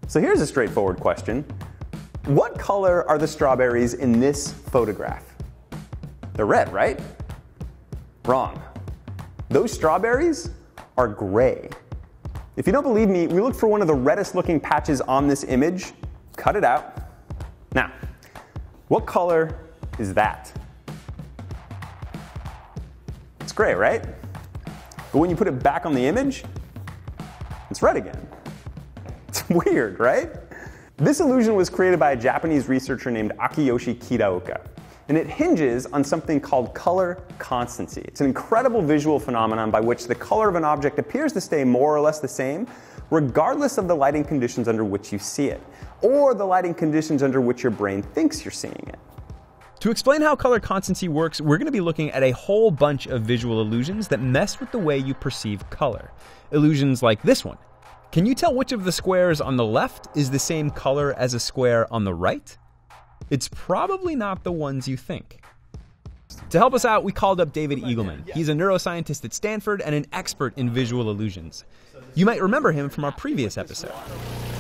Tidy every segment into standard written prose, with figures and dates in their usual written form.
So here's a straightforward question. What color are the strawberries in this photograph? They're red, right? Wrong. Those strawberries are gray. If you don't believe me, we looked for one of the reddest looking patches on this image, cut it out. Now, what color is that? It's gray, right? But when you put it back on the image, it's red again. It's weird, right? This illusion was created by a Japanese researcher named Akiyoshi Kitaoka, and it hinges on something called color constancy. It's an incredible visual phenomenon by which the color of an object appears to stay more or less the same, regardless of the lighting conditions under which you see it, or the lighting conditions under which your brain thinks you're seeing it. To explain how color constancy works, we're going to be looking at a whole bunch of visual illusions that mess with the way you perceive color. Illusions like this one. Can you tell which of the squares on the left is the same color as a square on the right? It's probably not the ones you think. To help us out, we called up David Eagleman. He's a neuroscientist at Stanford and an expert in visual illusions. You might remember him from our previous episode.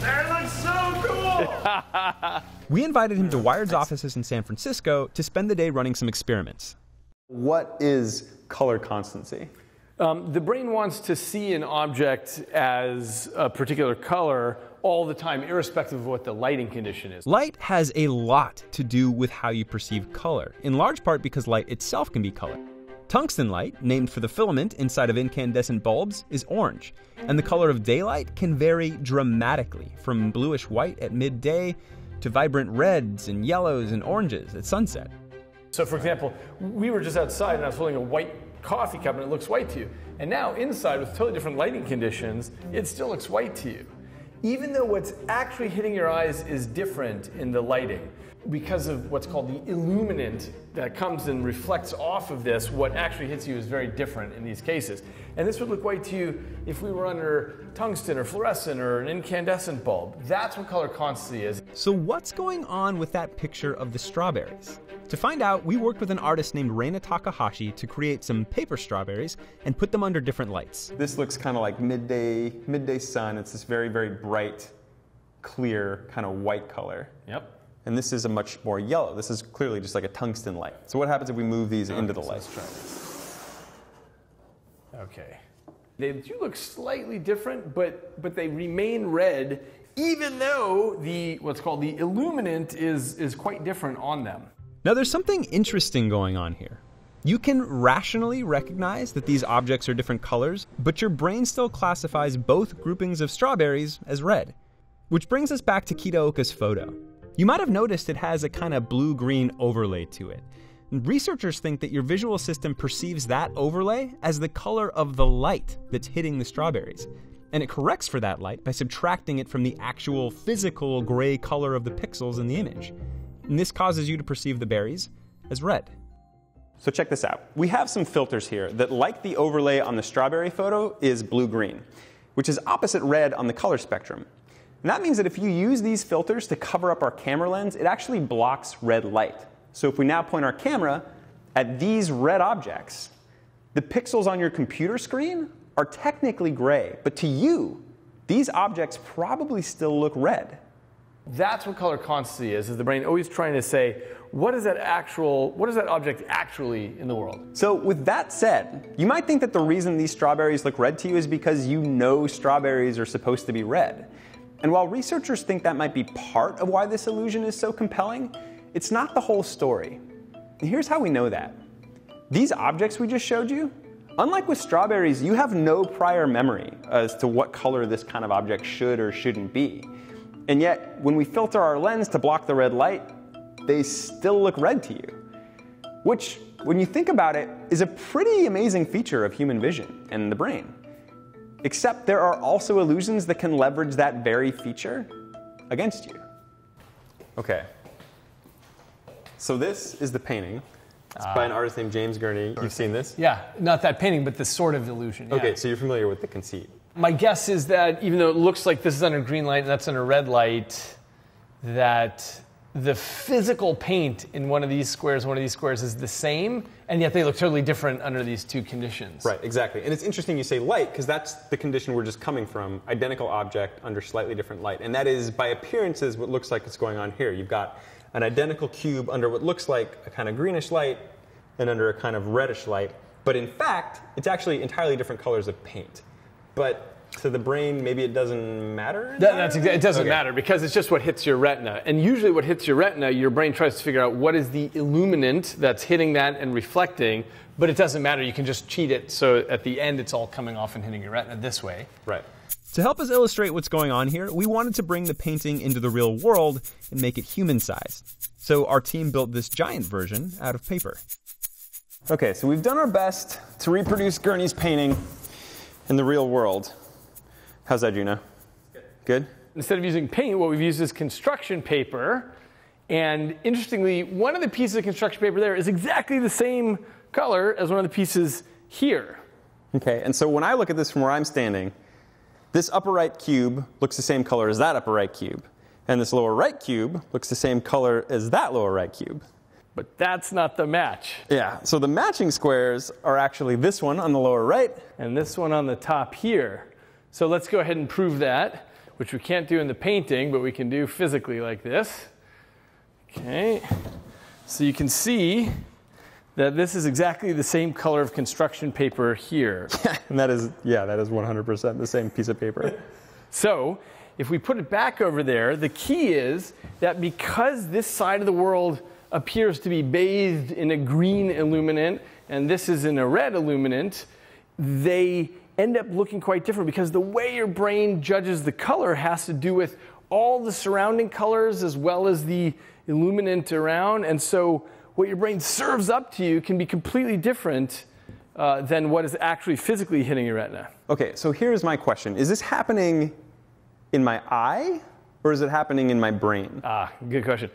That looks so cool! We invited him to Wired's offices in San Francisco to spend the day running some experiments. What is color constancy? The brain wants to see an object as a particular color all the time, irrespective of what the lighting condition is. Light has a lot to do with how you perceive color, in large part because light itself can be color. Tungsten light, named for the filament inside of incandescent bulbs, is orange, and the color of daylight can vary dramatically, from bluish-white at midday to vibrant reds and yellows and oranges at sunset. So for example, we were just outside and I was holding a white coffee cup and it looks white to you. And now inside with totally different lighting conditions, it still looks white to you. Even though what's actually hitting your eyes is different in the lighting, because of what's called the illuminant that comes and reflects off of this, what actually hits you is very different in these cases. And this would look white to you if we were under tungsten or fluorescent or an incandescent bulb. That's what color constancy is. So what's going on with that picture of the strawberries? To find out, we worked with an artist named Reina Takahashi to create some paper strawberries and put them under different lights. This looks kind of like midday sun. It's this very, very bright, clear, kind of white color. Yep. And this is a much more yellow. This is clearly just like a tungsten light. So what happens if we move these into the light? Let's try this. Okay. They do look slightly different, but they remain red, even though what's called the illuminant is quite different on them. Now there's something interesting going on here. You can rationally recognize that these objects are different colors, but your brain still classifies both groupings of strawberries as red. Which brings us back to Kitaoka's photo. You might have noticed it has a kind of blue-green overlay to it. And researchers think that your visual system perceives that overlay as the color of the light that's hitting the strawberries. And it corrects for that light by subtracting it from the actual physical gray color of the pixels in the image. And this causes you to perceive the berries as red. So check this out. We have some filters here that, like the overlay on the strawberry photo, is blue-green, which is opposite red on the color spectrum. And that means that if you use these filters to cover up our camera lens, it actually blocks red light. So if we now point our camera at these red objects, the pixels on your computer screen are technically gray, but to you, these objects probably still look red. That's what color constancy is the brain always trying to say, what is that object actually in the world? So with that said, you might think that the reason these strawberries look red to you is because you know strawberries are supposed to be red. And while researchers think that might be part of why this illusion is so compelling, it's not the whole story. And here's how we know that. These objects we just showed you, unlike with strawberries, you have no prior memory as to what color this kind of object should or shouldn't be. And yet, when we filter our lens to block the red light, they still look red to you. Which, when you think about it, is a pretty amazing feature of human vision and the brain. Except there are also illusions that can leverage that very feature against you. Okay. So this is the painting. It's by an artist named James Gurney. You've seen this? Yeah, not that painting, but this sort of illusion. Okay, yeah. so you're familiar with the conceit. My guess is that even though it looks like this is under green light and that's under red light, that the physical paint in one of these squares is the same, and yet they look totally different under these two conditions. Right, exactly. And it's interesting you say light, because that's the condition we're just coming from, identical object under slightly different light. And that is, by appearances, what looks like it's going on here. You've got an identical cube under what looks like a kind of greenish light and under a kind of reddish light. But in fact, it's actually entirely different colors of paint. But to the brain, maybe it doesn't matter? It doesn't matter, because it's just what hits your retina. And usually what hits your retina, your brain tries to figure out what is the illuminant that's hitting that and reflecting, but it doesn't matter. You can just cheat it, so at the end it's all coming off and hitting your retina this way. Right. To help us illustrate what's going on here, we wanted to bring the painting into the real world and make it human-sized. So our team built this giant version out of paper. Okay, so we've done our best to reproduce Gurney's painting in the real world. How's that, Juno? Good? Instead of using paint, what we've used is construction paper. And interestingly, one of the pieces of construction paper there is exactly the same color as one of the pieces here. Okay, and so when I look at this from where I'm standing, this upper right cube looks the same color as that upper right cube. And this lower right cube looks the same color as that lower right cube. But that's not the match. Yeah, so the matching squares are actually this one on the lower right. And this one on the top here. So let's go ahead and prove that, which we can't do in the painting, but we can do physically like this. Okay, so you can see that this is exactly the same color of construction paper here. And that is 100% the same piece of paper. So if we put it back over there, the key is that because this side of the world appears to be bathed in a green illuminant, and this is in a red illuminant, they end up looking quite different, because the way your brain judges the color has to do with all the surrounding colors as well as the illuminant around. And so what your brain serves up to you can be completely different than what is actually physically hitting your retina. Okay, so here's my question. Is this happening in my eye, or is it happening in my brain? Good question.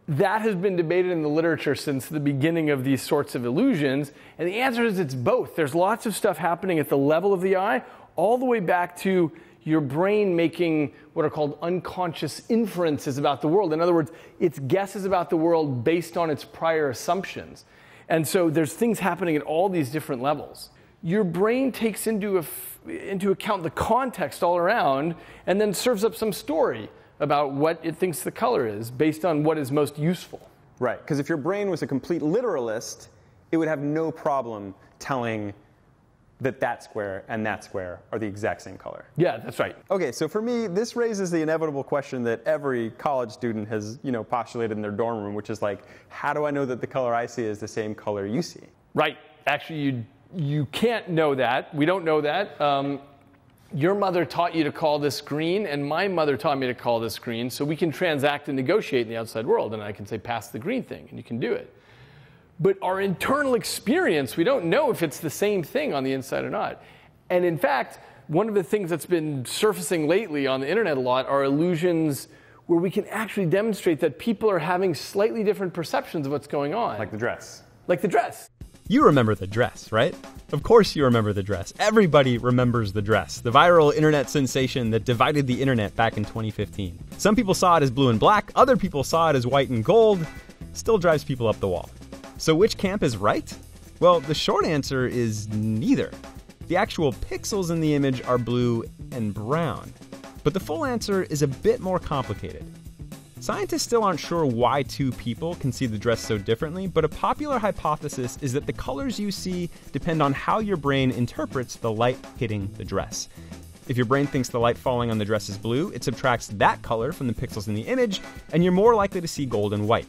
That has been debated in the literature since the beginning of these sorts of illusions, and the answer is it's both. There's lots of stuff happening at the level of the eye, all the way back to your brain making what are called unconscious inferences about the world. In other words, it's guesses about the world based on its prior assumptions. And so there's things happening at all these different levels. Your brain takes into account the context all around and then serves up some story about what it thinks the color is based on what is most useful. Right, because if your brain was a complete literalist, it would have no problem telling that that square and that square are the exact same color. Yeah, that's right. Okay, so for me, this raises the inevitable question that every college student has, postulated in their dorm room, which is like, how do I know that the color I see is the same color you see? Right. Actually, you can't know that. We don't know that. Your mother taught you to call this green, and my mother taught me to call this green, so we can transact and negotiate in the outside world, and I can say, pass the green thing, and you can do it. But our internal experience, we don't know if it's the same thing on the inside or not. And in fact, one of the things that's been surfacing lately on the internet a lot are illusions where we can actually demonstrate that people are having slightly different perceptions of what's going on. Like the dress. Like the dress. You remember the dress, right? Of course you remember the dress. Everybody remembers the dress, the viral internet sensation that divided the internet back in 2015. Some people saw it as blue and black, other people saw it as white and gold. Still drives people up the wall. So which camp is right? Well, the short answer is neither. The actual pixels in the image are blue and brown. But the full answer is a bit more complicated. Scientists still aren't sure why two people can see the dress so differently, but a popular hypothesis is that the colors you see depend on how your brain interprets the light hitting the dress. If your brain thinks the light falling on the dress is blue, it subtracts that color from the pixels in the image, and you're more likely to see gold and white.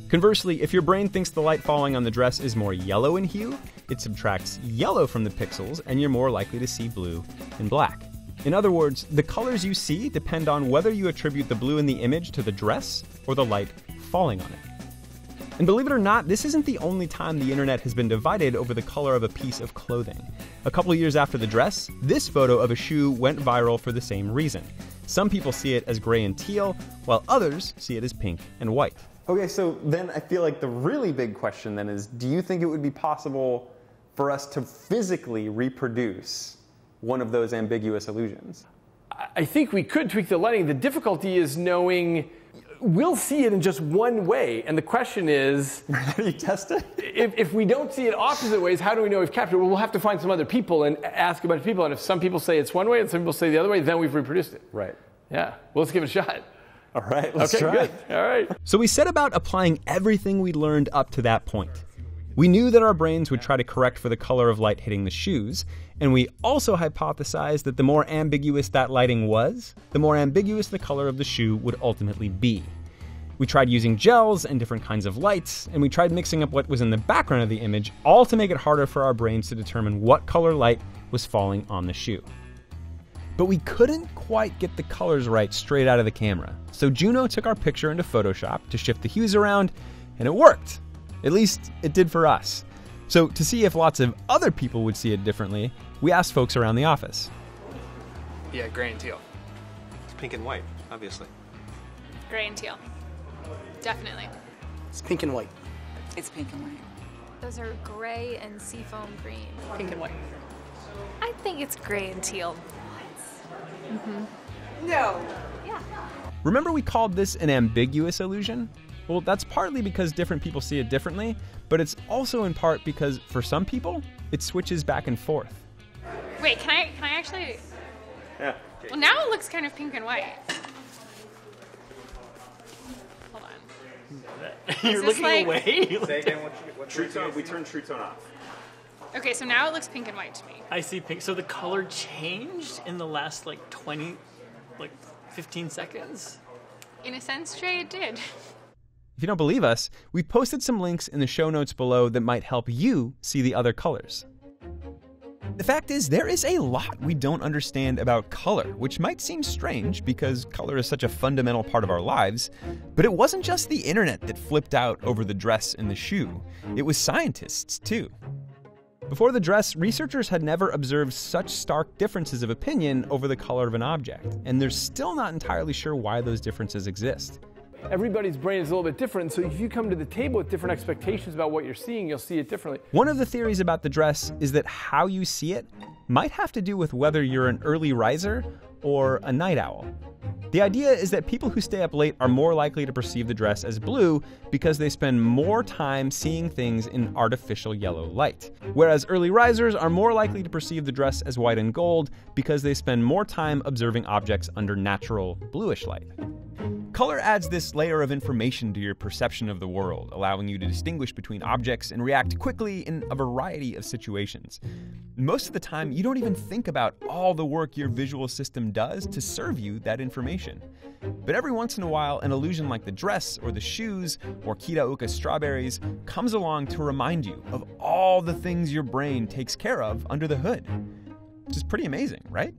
Conversely, if your brain thinks the light falling on the dress is more yellow in hue, it subtracts yellow from the pixels, and you're more likely to see blue and black. In other words, the colors you see depend on whether you attribute the blue in the image to the dress or the light falling on it. And believe it or not, this isn't the only time the internet has been divided over the color of a piece of clothing. A couple of years after the dress, this photo of a shoe went viral for the same reason. Some people see it as gray and teal, while others see it as pink and white. Okay, so then I feel like the really big question then is, do you think it would be possible for us to physically reproduce one of those ambiguous illusions? I think we could tweak the lighting. The difficulty is knowing we'll see it in just one way. And the question is, how do you test it? if we don't see it opposite ways, how do we know we've captured it? Well, we'll have to find some other people and ask a bunch of people. And if some people say it's one way and some people say the other way, then we've reproduced it. Right. Yeah. Well, let's give it a shot. All right, let's try. Good. All right. So we set about applying everything we learned up to that point. We knew that our brains would try to correct for the color of light hitting the shoes, and we also hypothesized that the more ambiguous that lighting was, the more ambiguous the color of the shoe would ultimately be. We tried using gels and different kinds of lights, and we tried mixing up what was in the background of the image, all to make it harder for our brains to determine what color light was falling on the shoe. But we couldn't quite get the colors right straight out of the camera. So Juno took our picture into Photoshop to shift the hues around, and it worked. At least it did for us. So to see if lots of other people would see it differently, we asked folks around the office. Yeah, gray and teal. It's pink and white, obviously. Gray and teal. Definitely. It's pink and white. It's pink and white. Those are gray and seafoam green. Pink and white. I think it's gray and teal. No. Yeah. Remember we called this an ambiguous illusion? Well, that's partly because different people see it differently, but it's also in part because for some people, it switches back and forth. Wait, can I actually? Yeah. Well, now it looks kind of pink and white. Hold on. You're this looking like- away. Say again what True Tone, we turned True Tone off. Okay, so now it looks pink and white to me. I see pink. So the color changed in the last 15 seconds? In a sense, Trey, it did. If you don't believe us, we've posted some links in the show notes below that might help you see the other colors. The fact is, there is a lot we don't understand about color, which might seem strange because color is such a fundamental part of our lives, but it wasn't just the internet that flipped out over the dress and the shoe. It was scientists, too. Before the dress, researchers had never observed such stark differences of opinion over the color of an object, and they're still not entirely sure why those differences exist. Everybody's brain is a little bit different, so if you come to the table with different expectations about what you're seeing, you'll see it differently. One of the theories about the dress is that how you see it might have to do with whether you're an early riser or a night owl. The idea is that people who stay up late are more likely to perceive the dress as blue because they spend more time seeing things in artificial yellow light, whereas early risers are more likely to perceive the dress as white and gold because they spend more time observing objects under natural bluish light. Color adds this layer of information to your perception of the world, allowing you to distinguish between objects and react quickly in a variety of situations. Most of the time, you don't even think about all the work your visual system does to serve you that information. But every once in a while, an illusion like the dress or the shoes or Kiraoka strawberries comes along to remind you of all the things your brain takes care of under the hood. Which is pretty amazing, right?